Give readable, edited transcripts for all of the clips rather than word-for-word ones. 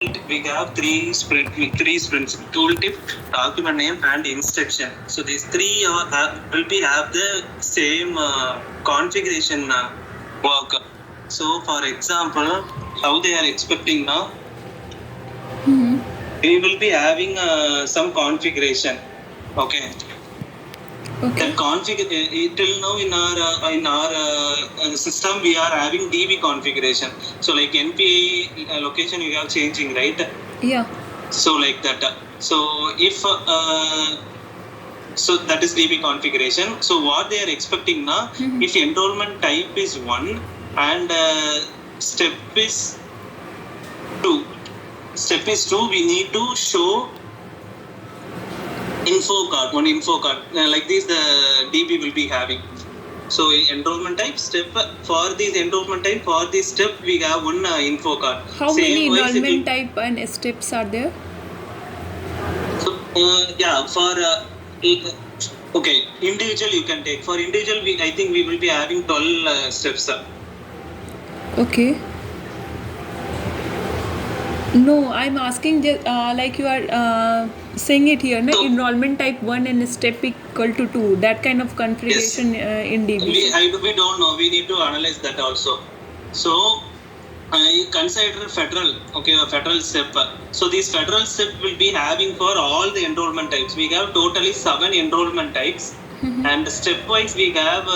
we have three sprints: tooltip, document name, and instruction. So these three will be have the same configuration work. So for example, how they are expecting now, we will be having some configuration. Okay. Okay. That till now in our system we are having DB configuration. So like NPI location we are changing, right? Yeah. So like that. So if so that is DB configuration. So what they are expecting now, if enrollment type is 1 and step is 2. Step is 2, we need to show one info card. Like this, the DB will be having. So enrollment type step, for this enrollment type, for this step we have one info card. How many enrollment type and steps are there? So yeah, for okay, individual you can take. For individual, I think we will be having 12 steps. Okay. No, I'm asking just like you are saying it here, no? Enrollment type 1 and step equal to 2. That kind of configuration in DB. We don't know. We need to analyze that also. So I consider federal, a federal step. So this federal step will be having for all the enrollment types. We have totally 7 enrollment types, and stepwise we have.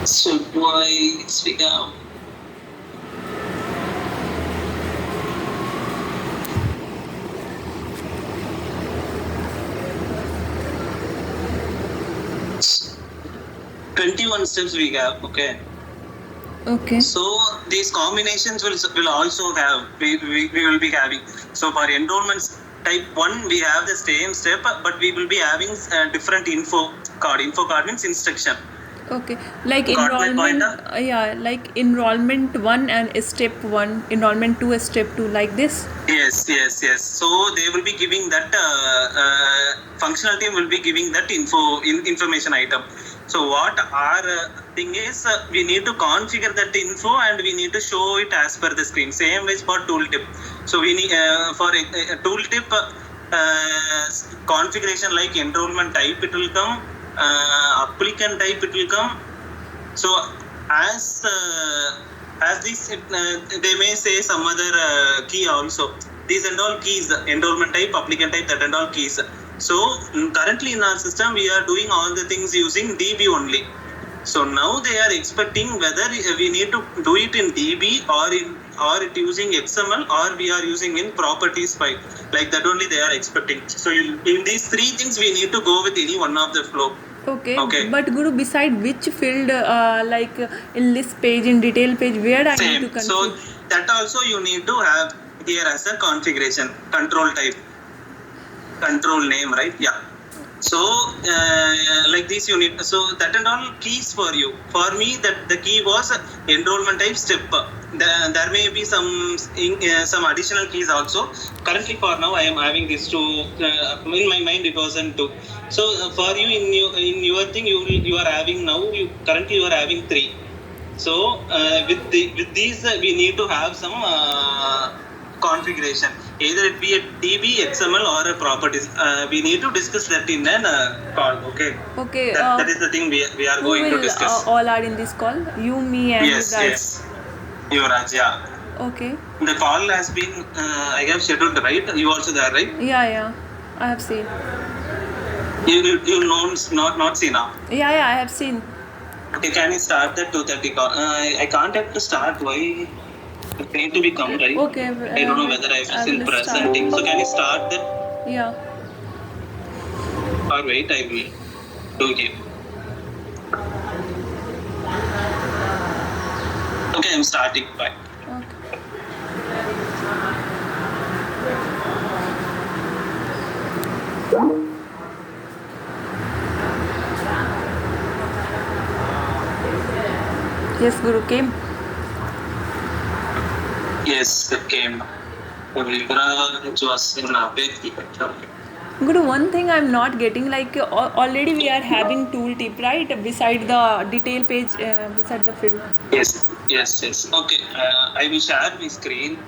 Stepwise we have. "21 steps we have, okay. Okay. So these combinations will also have, we will be having. So for enrollment type 1, we have the same step, but we will be having different info card. Info card means instruction. Okay, like enrollment, like enrollment 1 and step 1, enrollment 2 step 2, like this. Yes. So they will be giving that functionality will be giving that information item. So what our thing is, we need to configure that info and we need to show it as per the screen. Same way for tooltip. So we need for a tooltip configuration like enrollment type it will come, applicant type it will come. So as this they may say some other key also. These and all keys, enrollment type, applicant type, that and all keys. So currently in our system we are doing all the things using DB only. So now they are expecting whether we need to do it in DB or it using XML or we are using in properties file. Like that only they are expecting. So in these 3 things we need to go with any one of the flow. Okay. But Guru, beside which field, like in list page, in detail page, where I need to configure? So that also you need to have here as a configuration, control type, control name, right? Yeah. So like this you need. So that and all keys for you. For me, that the key was enrollment type step. There may be some additional keys also. Currently for now I am having these 2 in my mind. It wasn't 2. So for you in your thing you are having now. Currently you are having 3. So with these we need to have some configuration. Either it be a DB, XML or a properties. We need to discuss that in a call. Okay. Okay. That is the thing we are going to discuss. All are in this call. You, me, and Yes. Yuvraj, yeah. Okay. The call has been I have scheduled, right? You also there, right? Yeah. I have seen. You not seen now? Yeah, I have seen. Okay, can you start the 2:30 call? I can't have to start. Why? It need to be come, right? Okay. I don't know whether I was in presenting. So can you start that? Yeah. Or wait, I will do it. Okay, I'm starting. Bye. Okay. Yes, Guru came. Yes, it came. Guru, one thing I'm not getting, like already we are having tooltip, right? Beside the detail page, beside the field. Yes. Okay, I will share my screen.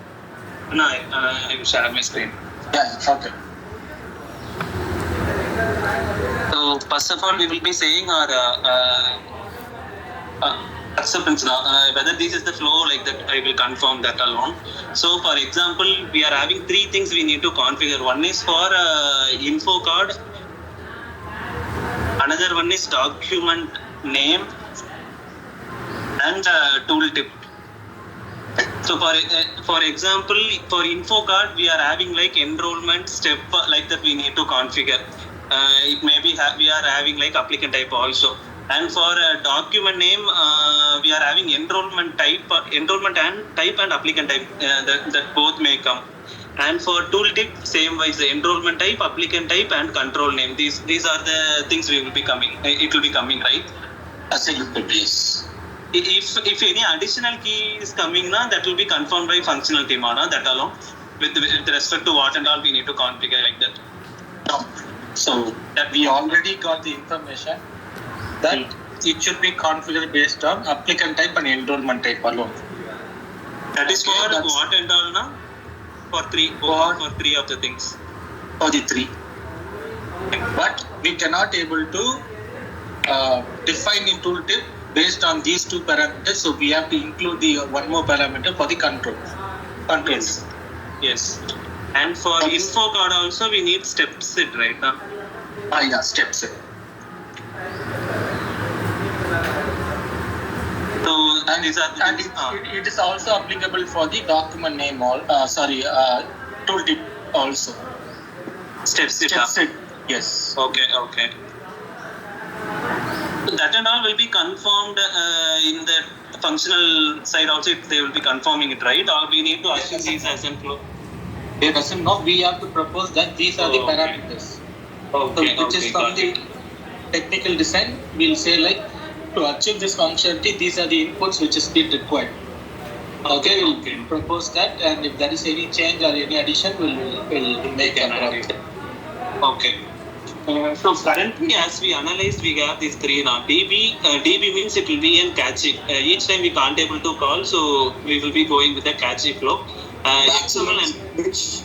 No, I will share my screen. Yeah, okay. So first of all, we will be saying our acceptance now. Whether this is the flow like that, I will confirm that alone. So for example, we are having three things we need to configure. One is for info card. Another one is document name and tooltip. So for example, for info card, we are having like enrollment step like that we need to configure. It may be we are having like applicant type also. And for document name, we are having enrollment and type and applicant type that both may come. And for tooltip, same wise, the enrollment type, applicant type, and control name. These are the things we will be coming. It will be coming, right? Absolutely, please. If any additional key is coming, that will be confirmed by functional team, that alone. With respect to what and all we need to configure like that. No. So that we already got the information that it should be configured based on applicant type and enrollment type alone. That is for what and all now? For three of the things. For the three. But we cannot able to define in tooltip based on these two parameters. So we have to include the one more parameter for the controls. Yes. And for info card also we need step set right now. Yeah, step set. So And it is also applicable for the document name tooltip also. Step set. Yes. Okay. That and all will be confirmed in the functional side also. They will be confirming it, right? Or we need to assume these as in flow. They doesn't know. We have to propose that these are the parameters. Okay. So which is from the technical design. We'll say like to achieve this functionality, these are the inputs which is being required. Okay, we'll propose that, and if there is any change or any addition, we'll make an addition. Okay. So currently, as we analyzed, we have these three now. DB means it will be in catchy. Each time we can't able to call, so we will be going with a catchy flow. XML and which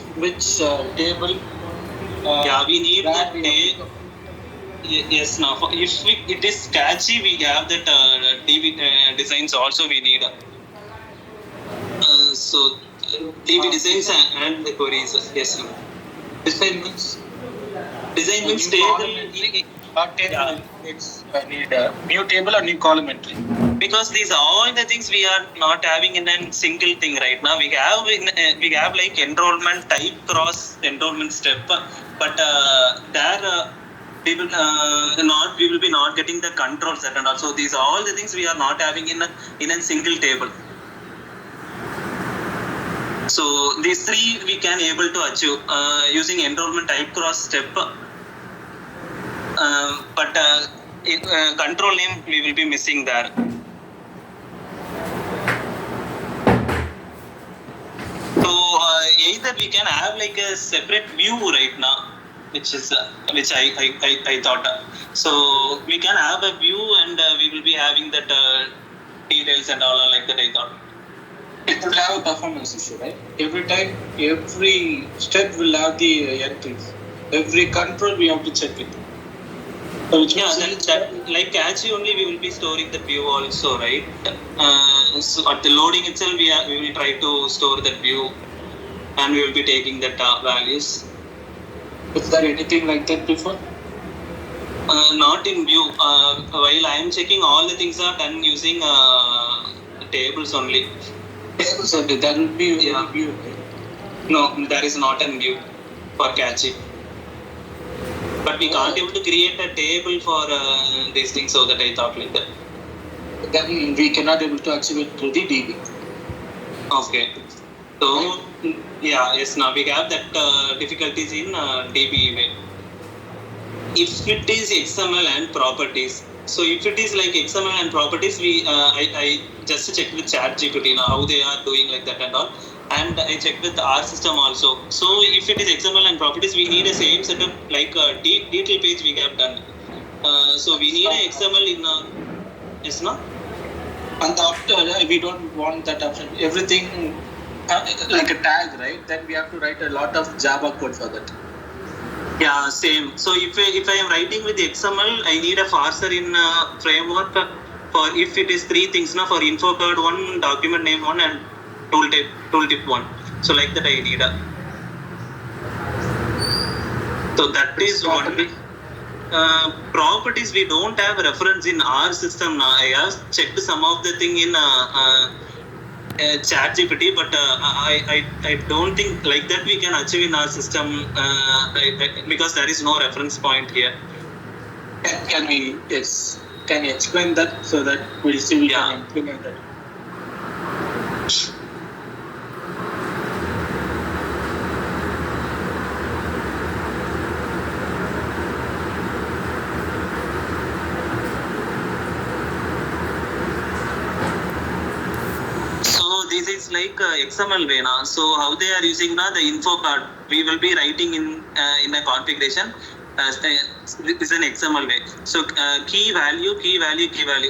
table? We need that table. Yes, now if it is catchy, we have that DB designs also we need. So DB designs and the queries. Yes, no. Design means table. It's need a new table or new column entry. Because these are all the things we are not having in a single thing right now. We have like enrollment type cross enrollment step, but there we will be not getting the control set and also these are all the things we are not having in a single table. So these three we can able to achieve using enrollment type cross step, but control name we will be missing there. So either we can have like a separate view right now, which I thought. So we can have a view and we will be having that details and all like that. I thought it will have a performance issue, right? Every time, every step will have the entries. Every control we have to check it. So that like catchy only we will be storing the view also, right? So at the loading itself we will try to store that view and we will be taking that values. Is there anything like that before? Not in view. While I am checking, all the things are done using tables only. Tables only. That will be view. No, there is not a view for catchy. But we can't able to create a table for these things, so that I thought like that. Then we cannot able to achieve it through the DB. Okay. So yes. Now we have that difficulties in DB way. If it is XML and properties, So if it is like XML and properties, I just checked with ChatGPT now how they are doing like that and all, and I checked with our system also. So if it is XML and properties, we need a same setup like a detail page we have done. So we need a XML in yes, no? And after we don't want that option. Everything like a tag, right? Then we have to write a lot of Java code for that. Yeah, same. So if I am writing with XML, I need a parser in framework for if it is three things now, for info card one, document name one, and tooltip one. So like that I need a. So that is what we. Properties we don't have reference in our system now. I have checked some of the thing in ChatGPT, but I don't think like that we can achieve in our system because there is no reference point here. Can we explain that so that we'll see we can implement that? This is like XML way now. So how they are using now the info card, we will be writing in a configuration. Is an XML way. So key value.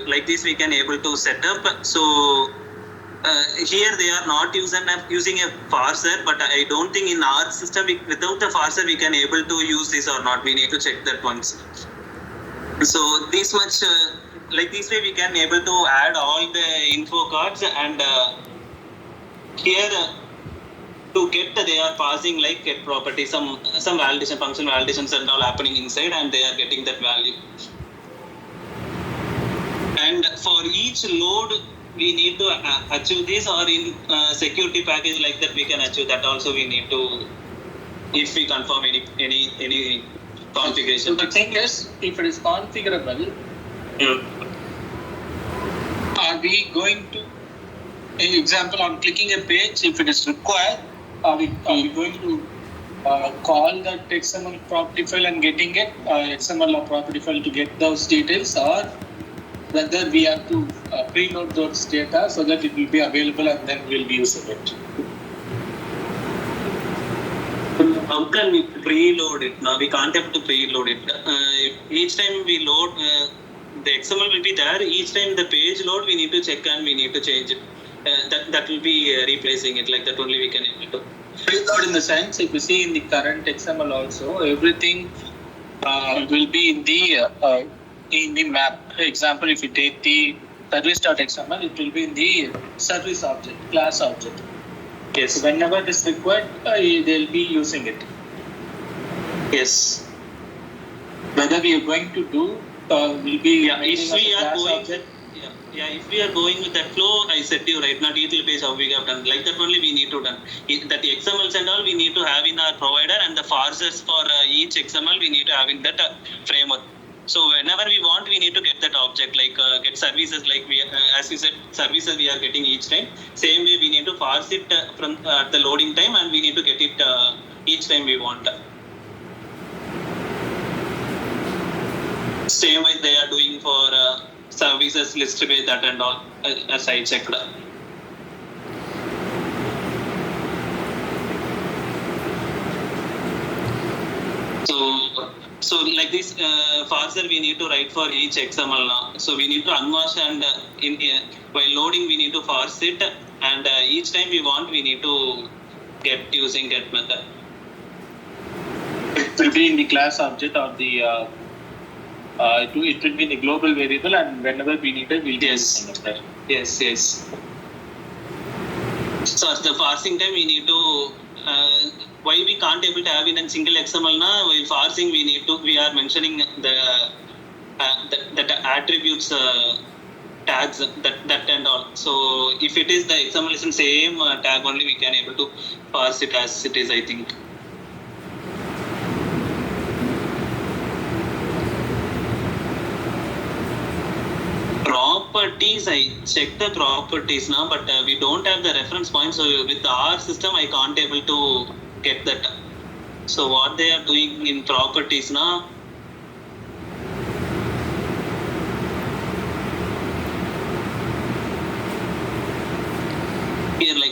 Like this we can able to set up. So here they are not using a parser, but I don't think in our system without the parser we can able to use this or not. We need to check that once. So this much. Like this way we can able to add all the info cards and here to get they are passing like get property, some validation function validations and all happening inside, and they are getting that value. And for each load we need to achieve this, or in security package like that we can achieve that also. We need to, if we confirm any configuration. So the thing is, if it is configurable, are we going to, in example, on clicking a page, if it is required, are we going to call that XML property file and getting it, XML or property file to get those details, or whether we have to preload those data so that it will be available and then we'll be using it? How can we preload it? Now we can't have to preload it. Each time we load, the XML will be there. Each time the page load, we need to check and we need to change it. That will be replacing it. Like that only we can able to. Preload in the sense, if you see in the current XML also, everything will be in the map. For example, if you take the service.xml, it will be in the service object, class object. Yes. So whenever it is required, they'll be using it. Yes. Whether we are going to do, will be if we are going. Object. If we are going with that flow, I said to you right now, detail page how we have done. Like that only we need to done. That XMLs and all we need to have in our provider, and the parsers for each XML we need to have in that framework. So whenever we want, we need to get that object, like get services, like we, as we said, services we are getting each time. Same way we need to parse it from the loading time, and we need to get it each time we want. Same way they are doing for services list with that and all, as I checked. So like this parser we need to write for each XML now. So we need to unmask, and while loading we need to parse it, and each time we want we need to get using get method. It will be in the class object or the it will be in the global variable, and whenever we need it, we'll be using it there. Yes. So at the parsing time we need to why we can't able to have in a single XML now, while parsing we are mentioning the attributes tags that and all. So if it is the XML is in same tag only, we can able to parse it as it is, I think. Properties, I checked the properties now, but we don't have the reference point. So with our system, I can't able to get that. So what they are doing in properties now?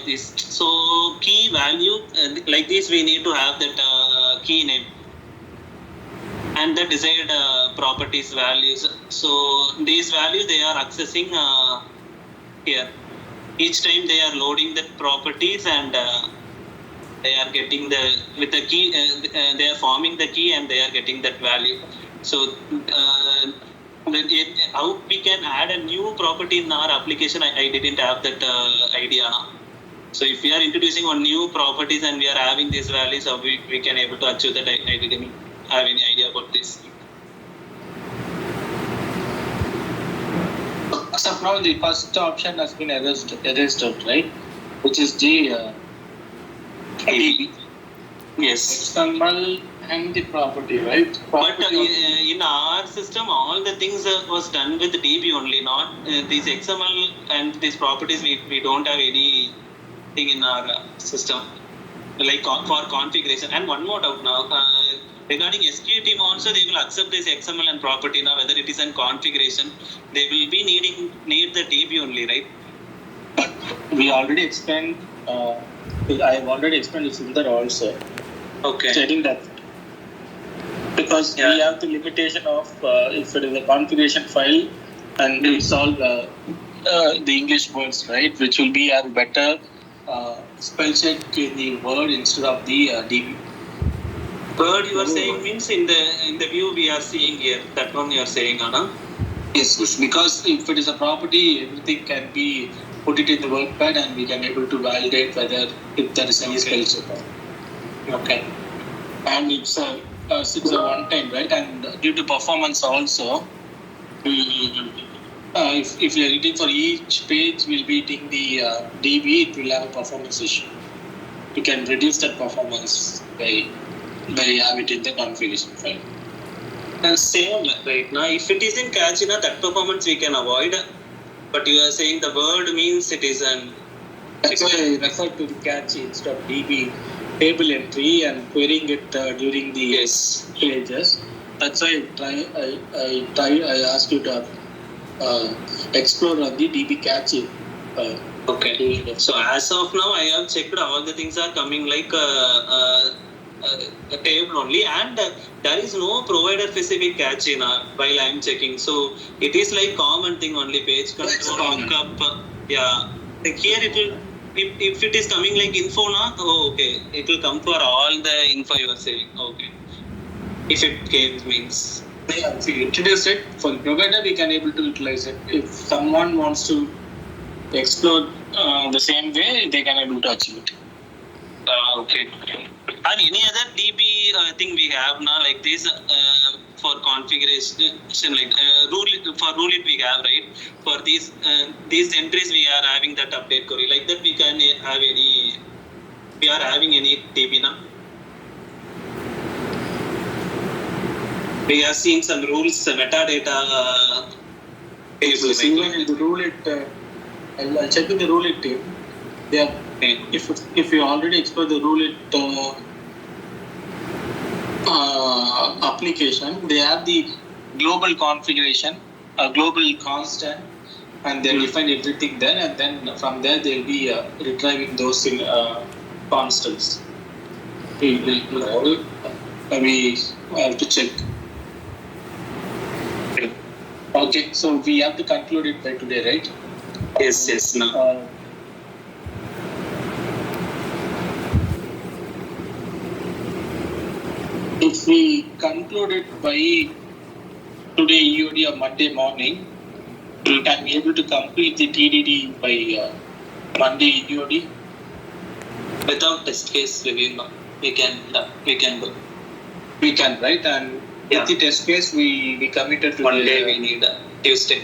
like this. So key value like this, we need to have that key name and the desired properties values. So these values they are accessing here. Each time they are loading the properties and they are getting with the key. They are forming the key and they are getting that value. So how we can add a new property in our application, I didn't have that idea. So if we are introducing one new properties and we are having these values, how we can able to achieve that, I didn't have any idea about this. As of now, the first option has been erased out, right? Which is the DB. Yes. XML and the property, right? But in our system, all the things was done with DB only, not these XML and these properties. We don't have anything in our system like for configuration. And one more doubt now. Regarding SQL team also, they will accept this XML and property now, whether it is in configuration, they will be need the DB only, right? But we already explained, I have already explained this Sundar also. Okay. Stating that because we have the limitation of if it is a configuration file and it's all the English words, right, which will be a better spell check in the word instead of the DB. Word you are saying means in the view we are seeing here, that one you are saying, Anna? Yes, because if it is a property, everything can be put it in the WordPad and we can able to validate whether if there is any spell check. Okay. And it's a one time, right? And due to performance also, if you're editing for each page, we'll be hitting the DB, it will have a performance issue. You can reduce that performance by have it in the configuration file. And same right now, if it is in catchy, that performance we can avoid. But you are saying the word means it is an. That's why I refer to the catchy instead of DB table entry and querying it during the pages. That's why I asked you to explore on the DB catchy. Okay. So as of now, I have checked all the things are coming like a table only, and there is no provider specific catch in while I am checking. So it is like common thing only, page control, lookup. Yeah. Like here it will. If it is coming like info now, okay, it will come for all the info you are saying. Okay. If it came means. Yeah, if you introduce it for the provider, we can able to utilize it. If someone wants to explore the same way, they can able to achieve it. Okay. And any other DB thing we have now like this for configuration, like rule it we have, right? For these entries we are having that update query like that. We can have any. We are having any DB now. We have seen some rules, metadata tables. Even in the rule it, I'll check with the rule it team. Yeah. If you already explore the rule it application, they have the global configuration, a global constant, and they define everything there, and then from there they'll be retrieving those in constants. We have to check. Okay, so we have to conclude it by today, right? Yes. No. If we conclude it by today EOD or Monday morning, we can be able to complete the TDD by Monday EOD. Without test case review, we can do. We can, right? And with the test case, we committed to Monday. We need Tuesday.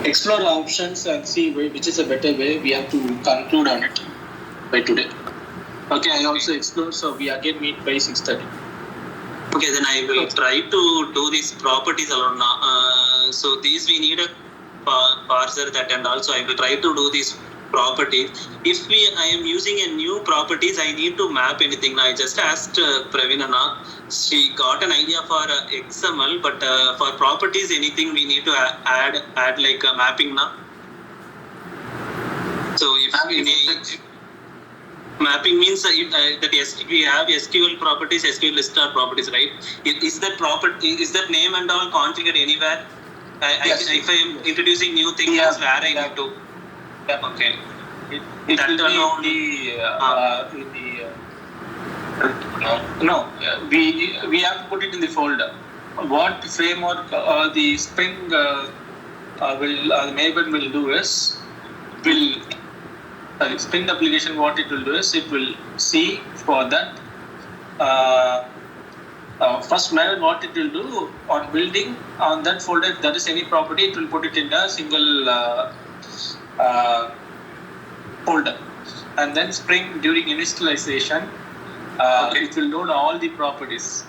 Explore options and see which is a better way. We have to conclude on it by today. Okay, I also explore, so we again meet by 6:30. Okay, then I will try to do these properties alone now. So these we need a parser that, and also I will try to do these properties. If I am using a new properties, I need to map anything. Now I just asked Praveena. She got an idea for XML, but for properties, anything we need to add like mapping now. So if mapping means that we have SQL properties, SQL star properties, right? Is that name and all configured anywhere? Yes. If I am introducing new things, Yeah. where I need to? Okay. It That will alone- be we have to put it in the folder. What framework the Spring Maven will do is Spring application. What it will do is it will see for that. First, Maven, what it will do on building on that folder, if there is any property, it will put it in a single folder, and then Spring during initialization, it will load all the properties.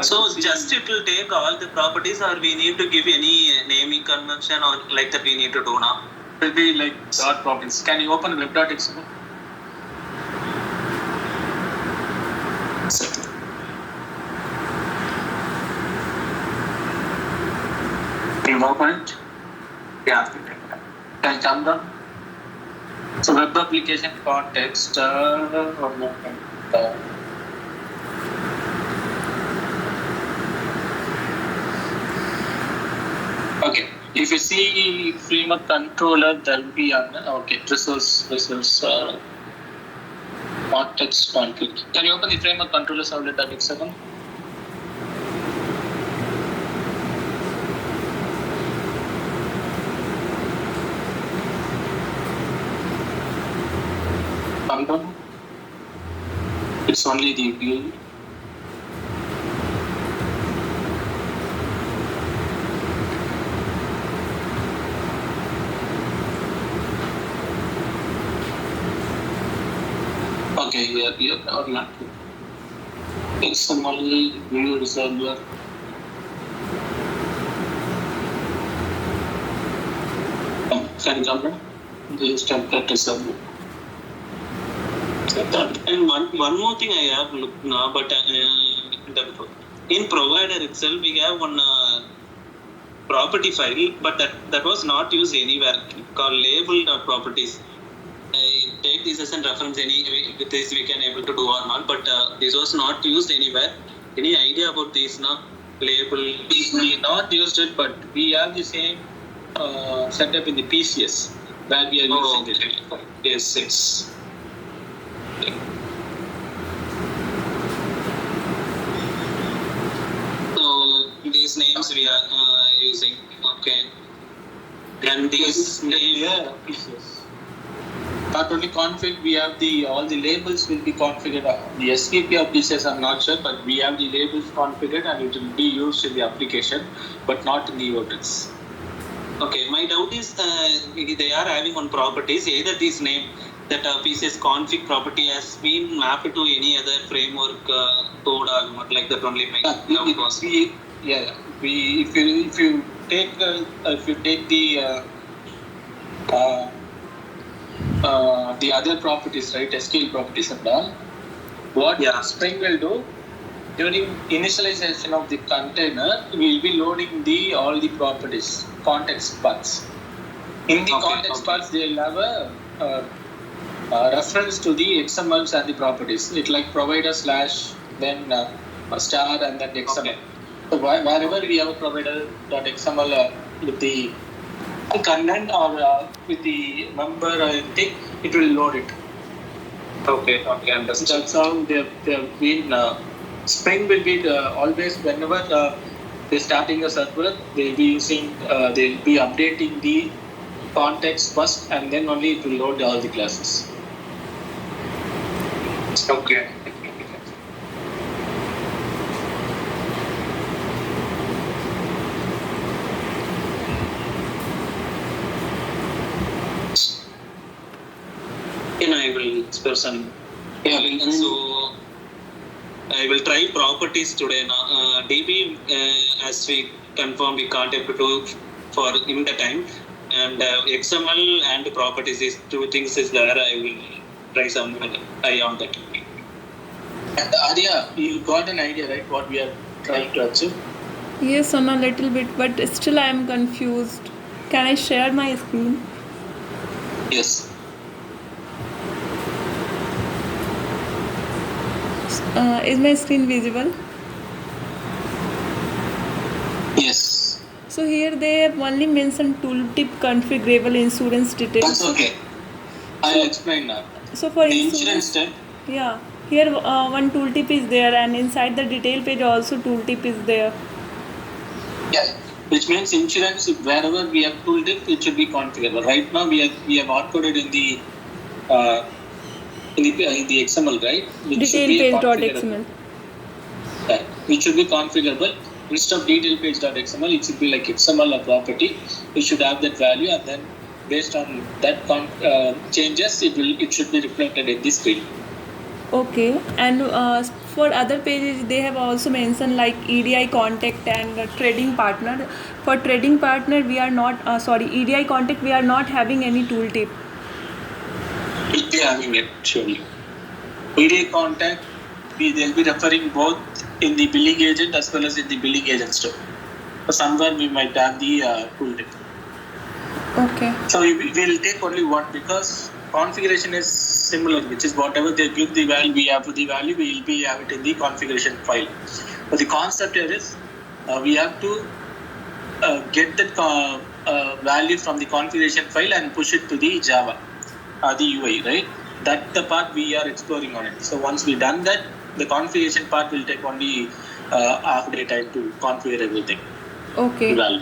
So just it will take all the properties, or we need to give any naming convention or like that we need to do now? It will be like dot properties. Can you open web.xml? Can you open it? Yeah. Can you come down? So web application context. Okay. If you see framework controller, there will be resource context config. Can you open the framework controller servlet.xml? Come down. It's only the view. Okay, here or not. XML view resolver. Can you come down? This template resolver. And one more thing I have looked now, but in provider itself we have one property file, but that was not used anywhere, called label.properties. I take this as a reference. With this we can able to do or not, but this was not used anywhere. Any idea about this now? Label. We not used it, but we have the same setup in the PCS where we are using it. Yes. So these names we are using. Okay. And these names. Yeah, PCS. Not only config, we have all the labels will be configured. The SVP of PCS I'm not sure, but we have the labels configured and it will be used in the application, but not in the hotels. Okay, my doubt is they are having one properties, either this name that PCS config property has been mapped to any other framework code or not, like that only my doubt was. If you take the other properties, right, SQL properties and all, what Spring will do during initialization of the container, we will be loading all the properties, context paths. In the context paths, they will have a reference to the XMLs and the properties. It's like provider / then a star and then XML. Okay. So wherever we have a provider.xml with the content or with the member thing, it will load it. Okay, understood. That's how they have been. Spring will be always whenever they're starting a server, they'll be updating the context first, and then only it will load all the classes. Okay. I will spare some. So I will try properties today now. DB, as we confirmed, we can't able to do for in the time. And XML and properties, these two things is there. I will try some eye on that. And Arya, you got an idea, right? What we are trying to achieve? Yes, on a little bit, but still I am confused. Can I share my screen? Yes. Is my screen visible? Yes. So here they have only mentioned tooltip configurable insurance details. That's okay. I'll explain now. So for The insurance, insurance step. yeah, here one tooltip is there, and inside the detail page also tooltip is there. Yeah. Which means insurance, wherever we have tooltip, it should be configurable. Right now we have hard coded in the XML, right? Which should be Detailpage.xml. Yeah, which should be configurable. Instead of detailpage.xml, it should be like XML or property. We should have that value, and then based on that changes, it should be reflected in this field. Okay, and for other pages they have also mentioned like EDI contact and trading partner. For trading partner we are not EDI contact we are not having any tooltip. We'll be having it surely. EDI contact, they'll be referring both in the billing agent as well as in the billing agent step. So somewhere we might have the tooltip. Okay. So we'll take only one because configuration is similar, which is whatever they give the value, we have the value, we will be have it in the configuration file. But the concept here is we have to get that value from the configuration file and push it to the Java, the UI, right? That's the part we are exploring on it. So once we done that, the configuration part will take only half day time to configure everything. Okay. Value.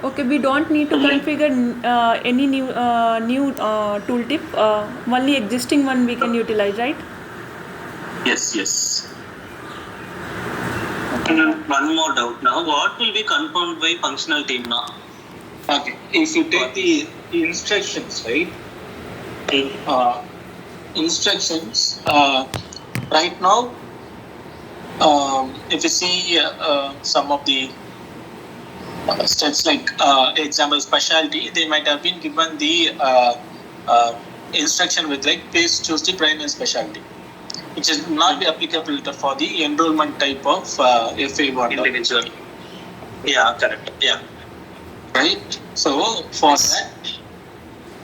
Okay, we don't need to configure any new tooltip. Only existing one we can utilize, right? Yes. One more doubt now. What will be confirmed by functional team now? Okay. If you take the instructions, right? Instructions. Right now, if you see some of the steps like example specialty, they might have been given the instruction with like please choose the primary specialty, which is not be applicable for the enrollment type of FA1 Individual. Yeah, correct. Yeah. right? So for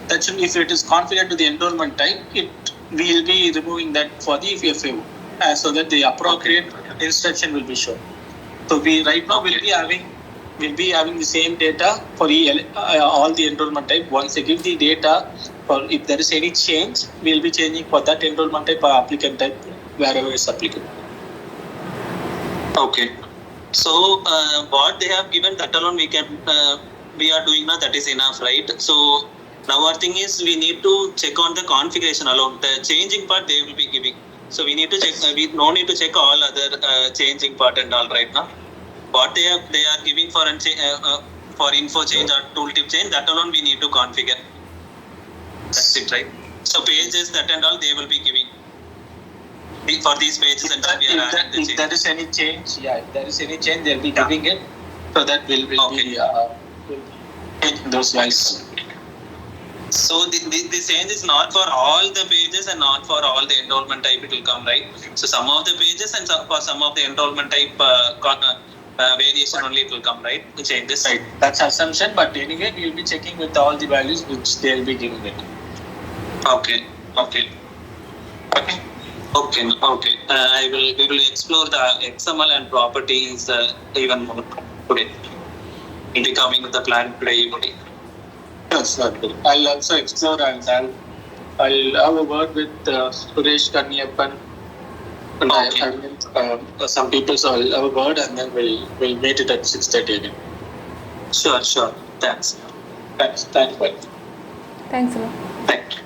that should, if it is configured to the enrollment type, we will be removing that for the FA1, so that the appropriate instruction will be shown. So we right now will be having the same data for all the enrollment type. Once they give the data, for if there is any change, we will be changing for that enrollment type or applicant type wherever it's applicable. Okay. So what they have given, that alone we are doing now, that is enough, right? So now our thing is we need to check on the configuration alone. The changing part they will be giving. So we need to check. We no need to check all other changing part and all right now. What they are giving for info change or tooltip change, that alone we need to configure. That's it, right? So pages, that and all they will be giving for these pages, and we are adding the change. If there is any change, they'll be giving it. So that will be those guys. So the change is not for all the pages and not for all the enrollment type it will come, right? So some of the pages and for some of the enrollment type variation only it will come, right? The changes. Right. That's assumption, but anyway, we will be checking with all the values which they will be giving it. Okay. We will explore the XML and properties even more today. We'll be coming with the plan today evening. Yes, I'll also explore and I'll have a word with Suresh Kanniyappan and some people. So I'll have a word and then we'll meet it at 6:30 again. Sure. Thanks. Thanks. Thanks a lot. Thank you.